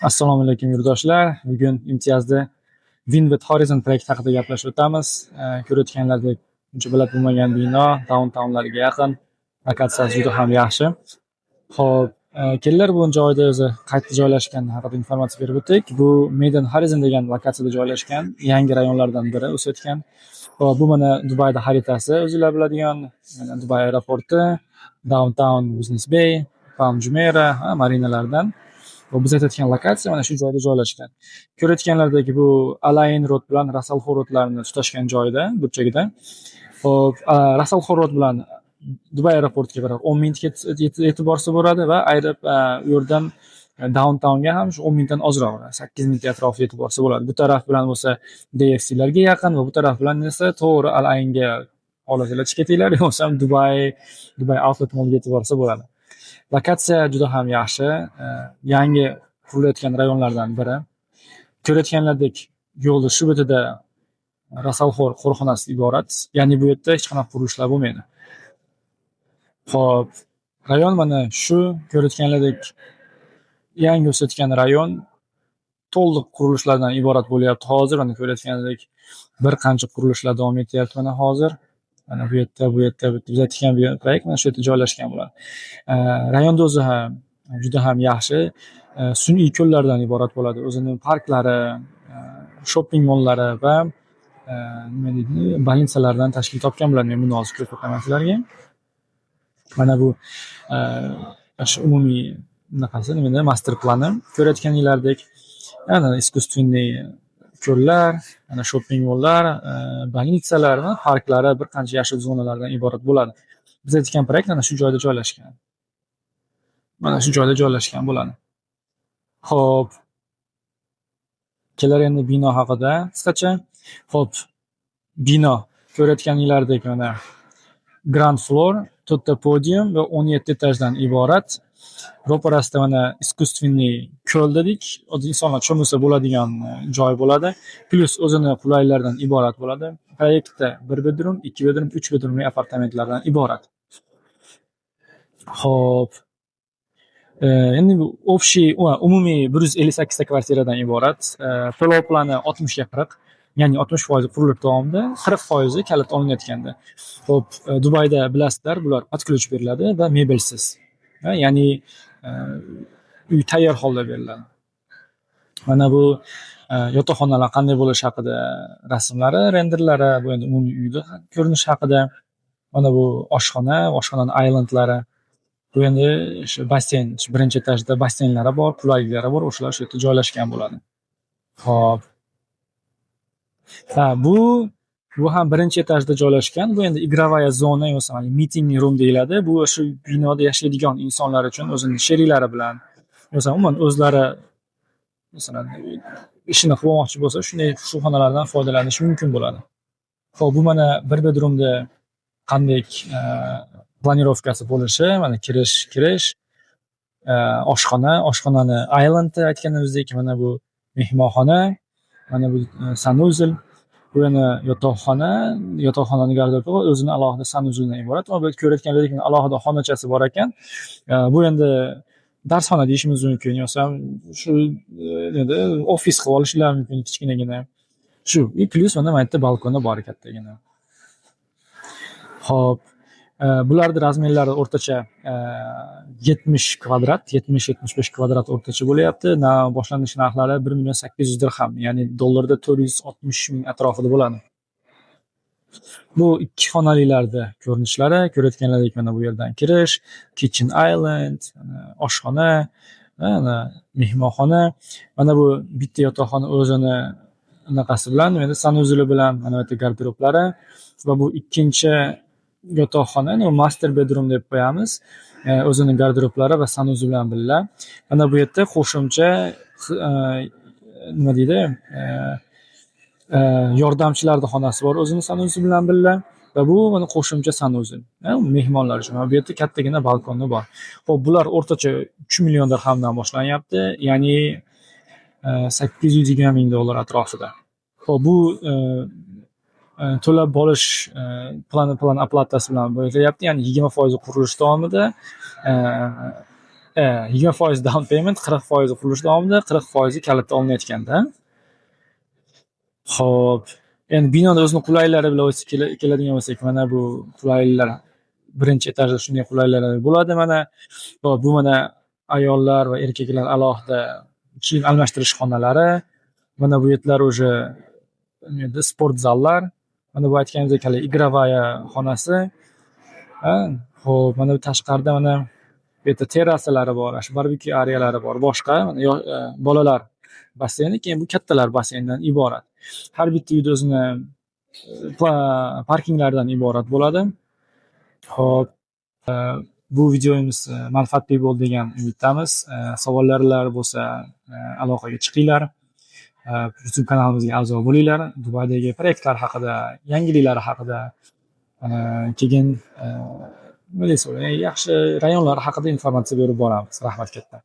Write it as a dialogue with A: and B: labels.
A: Assalomu alaykum yurtdoshlar. Bugun imtiyozda Win with Horizon proyekti haqida gaplashib o'tamiz. Ko'rayotganlaridek uncha baland bo'lmagan bino, downtownlarga yaqin, lokatsiyasi juda ham yaxshi. Xo'p, kelinlar bu joyda o'zi qayerda joylashgani haqida informatsiya berib o'tdik. Bu Maiden Horizon degan lokatsiyada joylashgan, yangi rayonlardan biri o'sayotgan. Hop, bu mana Dubayda xaritasi, o'zinglar biladigan, mana Dubay aeroporti, Downtown Business Bay, Palm Jumeirah, marinalardan. Va biz aytayotgan lokatsiya mana shu joyda joylashgan. Ko'rayotganlaridek bu Al-Ain Road bilan Ras Al Khor roadlarini tutashgan joyda, burchagida. Hop, Ras Al Khor road bilan Dubay aeroportiga qarab 10 minutga yetib borsa bo'ladi va u yerdan downtownga ham shu 10 minutdan ozroq, 8 minut atrofida yetib borsa bo'ladi. Bu taraf bilan bo'lsa DFC larga yaqin va bu taraf bilan esa to'g'ri Al-Ainga olib ketinglar, yo'qsa Dubai Outlet Mallga yetib borsa bo'ladi. Lokatsiya juda ham yaxshi, yangi qurilayotgan rayonlardan biri. Ko'rayotganlaridek yo'lni shu betida Ras Al Khor qo'riqxonasi iborat, ya'ni bu yerda hech qanaqa qurilishlar bo'lmaydi. Xo'p, rayon mana shu ko'rayotganlaridek yangi o'sayotgan rayon to'liq qurilishlardan iborat bo'lyapti hozir. Mana ko'rayotganlaridek bir qancha qurilishlar davom etyapti mana hozir. Mana bu yerda biz aytgan proyekt mana shu yerda joylashgan bo'ladi. Rayonda o'zi ham juda ham yaxshi, sun'iy ko'llardan iborat bo'ladi. O'zining parklari, shopping mollari va nima deydi, больницаlardan tashkil topgan bo'ladi. Men buni hozir ko'rsatib o'taman sizlarga. Mana bu shu umumiy bunaqasi nimada master plani. Ko'rayotganinglardek, ana искусственный ko'llar, ana shopping mollar, больницаlar va parklari, bir qancha yashil zonalardan iborat bo'ladi. Biz aytgan proyekt mana shu joyda joylashgan. Mana shu joyda joylashgan bo'ladi. Xo'p. Kelar endi bino haqida qisqacha. Xo'p. Bino ko'rayotganinglardek mana ground floor, 4 ta podium va 17 etajdan iborat. Ro'parasida mana искусственный ko'l dedik. Insonlar cho'milsa bo'ladigan joy bo'ladi. Plus o'zini qulaylardan iborat bo'ladi. Proyektda 1 bedroom, 2 bedroom, 3 bedroomli apartamentlardan iborat. Xo'p. Endi bu umumiy 158 ta kvartiradan iborat. To'lov plani 60 ga 40. Ya'ni 60% qurilib davomida, 40% kalit olinayotganda. Xo'p, Dubayda bilasizlar, bular под ключ beriladi va mebelsiz. Ya'ni uy tayyor holda beriladi. Mana bu yotoqxonalar qanday bo'lishi haqida rasmlari, renderlari, bu endi umumiy uyda ko'rinishi haqida. Mana bu oshxonaning islandlari. Bu endi shu basseyn, birinchi etajda basseynlari bor, qulayliklari bor, o'shalar shu yerda joylashgan bo'ladi. Xo'p. Bu ham birinchi etajda joylashgan. Bu endi igrovaya zona yo'sa, meeting room deyiladi. Bu shu binoda yashaydigan insonlar uchun o'zining sheriklari bilan yo'sa umuman o'zlari masalan ishini qilmoqchi bo'lsa, shunday shu xonalardan foydalanish mumkin bo'ladi. Xo'p, bu mana bir bedroomda qanday planirovkasi bo'lishi, mana kirish, oshxonani islandni aytganimizdek, mana bu mehmonxona, mana bu sanuzel, bu yana yotoqxonaning garderobi va o'zining alohida sanuzeldan iborat. Va bu ko'rayotganlaridek alohida xonachasi bor ekan. Bu endi darsxona deyishimiz mumkin, yo'sa shu endi ofis qilib olishlari mumkin, kichkinagina. Shu, plus mana bu yerda balkoni bor kattagina. Xo'p, bularning razmerlari o'rtacha 70 kvadrat, 70-75 kvadrat o'rtacha bo'lyapti. Boshlanish narxlari 1,800,000 dirham, ya'ni dollarda 460 ming atrofida bo'ladi. Bu ikki xonalilarda ko'rinishlari, ko'rayotganlaridek mana bu yerdan kirish, kitchen island, oshxona, mana mehmonxona, mana bu bitta yotoqxona o'zini anaqasi bilan, endi sanuzeli bilan, mana bu yerda garderoblari va bu ikkinchi yotoqxona, master bedroom deb qo'yamiz. O'zining garderoblari va sanuzi bilan birga. Mana bu yerda qo'shimcha nima deydi? Yordamchilarning xonasi bor o'zining sanuzi bilan birga va bu mana qo'shimcha sanuzi. Mehmonlar uchun. Bu yerda kattagina balkoni bor. Xo'p, bular o'rtacha 3 million dirhamdan boshlanyapti, ya'ni 820 ming dollar atrofida. Xo'p, bu to'lab bolish plan oplatasi bilan bo'lyapti, ya'ni 20% qurilish davomida 20% down payment, 40% qurilish davomida, 40% kalitda olinayotganda. Xo'p, endi binoda o'zini qulaylari bilan keladigan bo'lsak, mana bu qulayliklar birinchi etajda shunday qulayliklar bo'ladi. Mana bu mana ayollar va erkaklar alohida kiyim almashtirish xonalari. Mana bu yerlar уже endi sport zallar. Mana bu aytganimizdek hali igrovaya xonasi. Xo'p, mana bu tashqarida mana bu yerda terasalari bor, barbekyu areyalari bor, boshqa bolalar basseyni, keyin bu kattalar basseyndan iborat. Har bitta uyda o'zini parkinglardan iborat bo'ladi. Xo'p, bu videomiz manfaatli bo'ldi degan umiddamiz. Savollar bo'lsa aloqaga chiqinglar. YouTube kanalimizga a'zo bo'linglar. Dubaydagi proyektlar haqida, yangiliklar haqida, keyin yaxshi rayonlar haqida informatsiya berib boramiz. Rahmat katta.